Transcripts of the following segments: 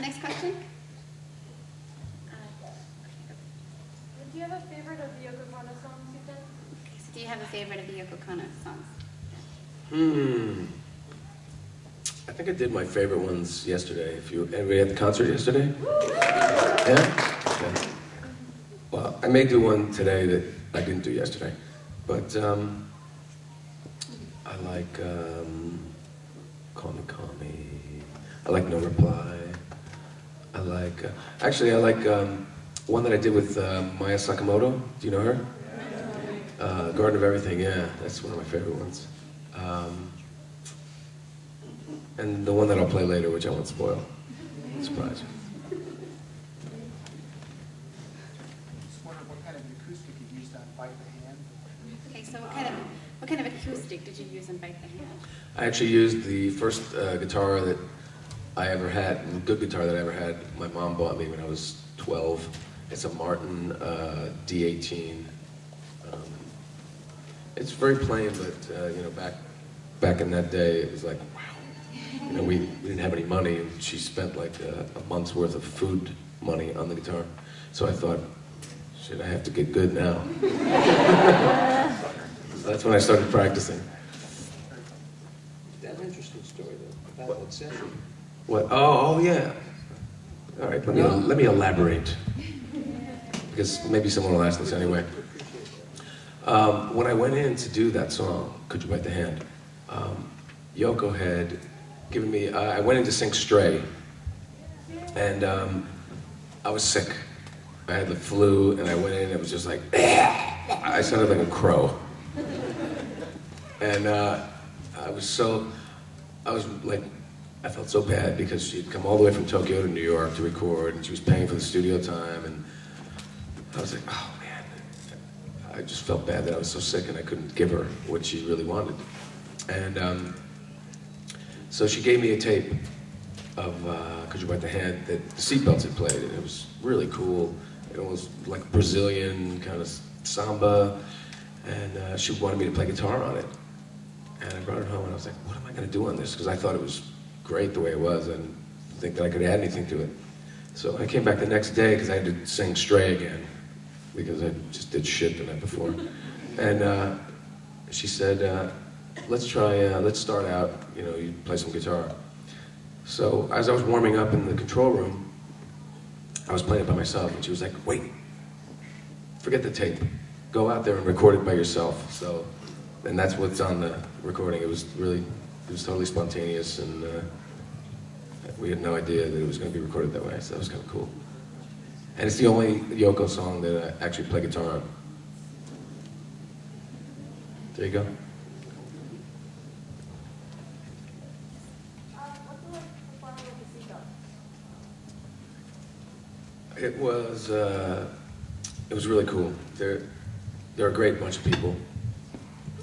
next question? Do you have a favorite of the Yoko Ono songs you've done? Okay, so do you have a favorite of the Yoko Ono songs? I think I did my favorite ones yesterday. Anybody at the concert yesterday? Yeah? Okay. Well, I may do one today that I didn't do yesterday. But I like Call Me. I like No Reply. I like, actually I like one that I did with Maya Sakamoto. Do you know her? Garden of Everything, yeah. That's one of my favorite ones. And the one that I'll play later, which I won't spoil. Surprise. Just wondering what kind of acoustic you used on Bite the Hand. Okay, so what kind of acoustic did you use in Bite the Hand? I actually used the first guitar that I ever had, good guitar that I ever had. My mom bought me when I was 12. It's a Martin D18. It's very plain, but you know, back in that day, it was like, wow. You know, we didn't have any money, and she spent like a month's worth of food money on the guitar. So I thought, shit, I have to get good now. So that's when I started practicing. That's an interesting story, though, about that session. What? Oh, yeah. All right, let me elaborate. Because maybe someone will ask this anyway. When I went in to do that song, Could You Bite the Hand, Yoko had given me, I went in to sing Stray, and I was sick. I had the flu, and I went in, and it was just like, I sounded like a crow. And I felt so bad because she'd come all the way from Tokyo to New York to record, and she was paying for the studio time, and I was like, oh man. I just felt bad that I was so sick and I couldn't give her what she really wanted. And so she gave me a tape of Could You Bite the Hand that the Seatbelts had played, and it was really cool. It was like Brazilian kind of samba, and she wanted me to play guitar on it. And I brought it home and I was like, what am I going to do on this? Because I thought it was great the way it was, and didn't think that I could add anything to it. So I came back the next day because I had to sing Stray again, because I just did shit the night before. And she said, let's start out, you know, you play some guitar. So as I was warming up in the control room, I was playing it by myself, and she was like, wait, forget the tape. Go out there and record it by yourself. So, and that's what's on the recording. It was totally spontaneous, and we had no idea that it was going to be recorded that way, so that was kind of cool. And it's the only Yoko song that I actually play guitar on. There you go. What's it like performing with the Seatbelts? It was really cool. They're a great bunch of people.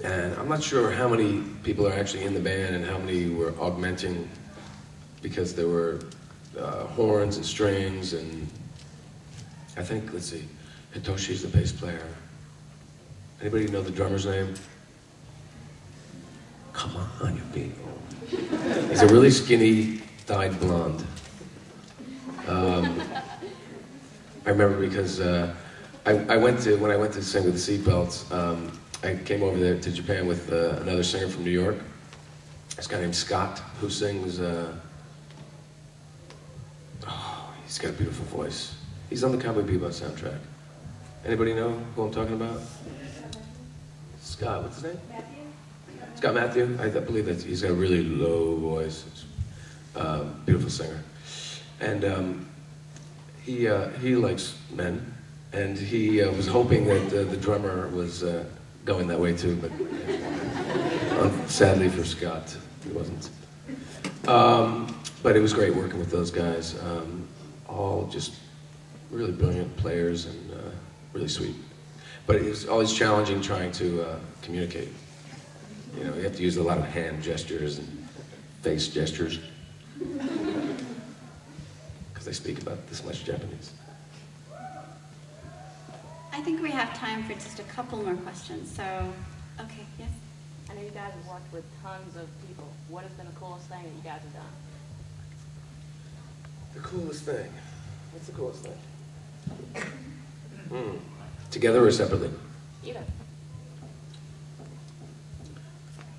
And I'm not sure how many people are actually in the band and how many were augmenting, because there were horns and strings, and I think, let's see, Hitoshi's the bass player. Anybody know the drummer's name? Come on, you people. He's a really skinny, dyed blonde. I remember because when I went to sing with the Seatbelts, I came over there to Japan with another singer from New York. This guy named Scott, who sings, he's got a beautiful voice. He's on the Cowboy Bebop soundtrack. Anybody know who I'm talking about? Scott, what's his name? Matthew? Scott Matthew? I believe he's got a really low voice. Beautiful singer. And he likes men, and he was hoping that the drummer was going that way too, but sadly for Scott, he wasn't. But it was great working with those guys. All just really brilliant players and really sweet. But it was always challenging trying to communicate. You know, you have to use a lot of hand gestures and face gestures, because they speak about this much Japanese. I think we have time for just a couple more questions, so, okay, yes? I know you guys have worked with tons of people. What has been the coolest thing that you guys have done? The coolest thing. What's the coolest thing? Together or separately? Either.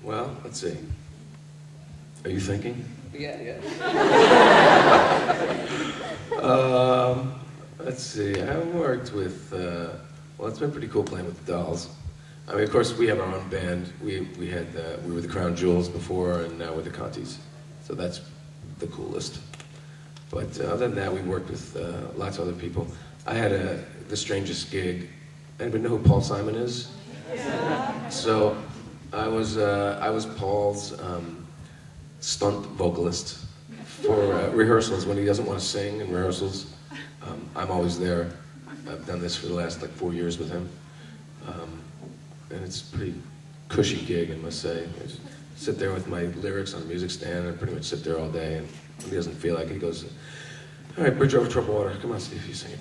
Well, let's see. Are you thinking? Yeah. Let's see. I worked with. Well, it's been pretty cool playing with the Dolls. I mean, of course, we have our own band. We were the Crown Jewels before, and now we're the Contes. So that's the coolest. But other than that, we worked with lots of other people. I had the strangest gig. Anybody know who Paul Simon is? Yeah. So I was Paul's stunt vocalist for rehearsals when he doesn't want to sing in rehearsals. I'm always there. I've done this for the last like 4 years with him, and it's a pretty cushy gig, I must say. I just sit there with my lyrics on a music stand and pretty much sit there all day. And when he doesn't feel like it, he goes, "All right, Bridge Over Troubled Water. Come on, Steve, you sing it."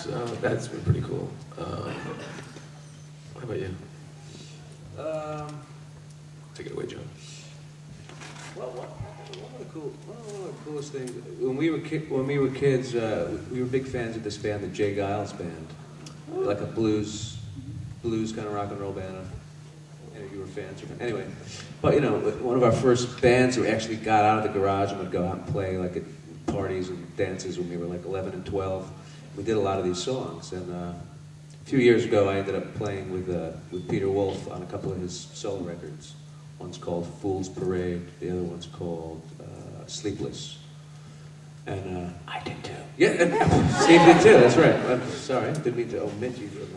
So that's been pretty cool. How about you? Take it away, John. Well, one of the coolest things when we were kids, we were big fans of this band, the Jay Giles Band, like a blues kind of rock and roll band. Any of you were fans? Anyway, but one of our first bands we actually got out of the garage and would go out and play like at parties and dances when we were like 11 and 12. We did a lot of these songs, and a few years ago I ended up playing with Peter Wolf on a couple of his solo records. One's called Fool's Parade, the other one's called Sleepless. And I did too. Yeah, Steve did too, that's right. I'm sorry, didn't mean to omit you from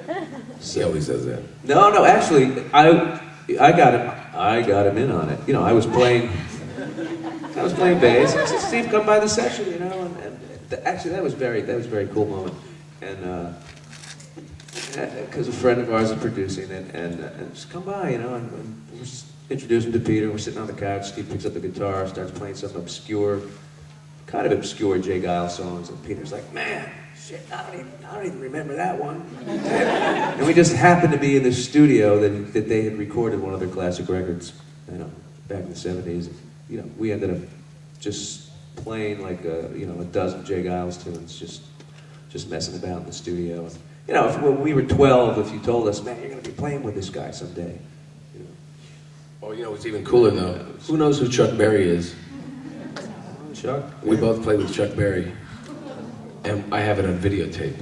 that. He always says that. No, actually, I got him in on it. I was playing bass. I said, "Steve, come by the session," and actually that was a very cool moment. And because a friend of ours is producing it, and just come by, and we're just introducing him to Peter. We're sitting on the couch. Steve picks up the guitar, starts playing some kind of obscure Jay Giles songs, and Peter's like, "Man, shit, I don't even remember that one." And we just happened to be in the studio that they had recorded one of their classic records, back in the '70s. We ended up just playing like a dozen Jay Giles tunes, just messing about in the studio. And, when we were 12, if you told us, "Man, you're going to be playing with this guy someday." Oh, what's even cooler though? Who knows who Chuck Berry is? Chuck? We both played with Chuck Berry, and I have it on videotape.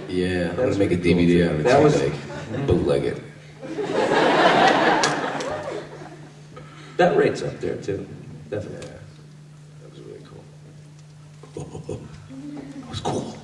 Yeah, I'm gonna make a DVD out of it. That was bootleg it. That rate's up there too, definitely. Yeah, that was really cool. That was cool.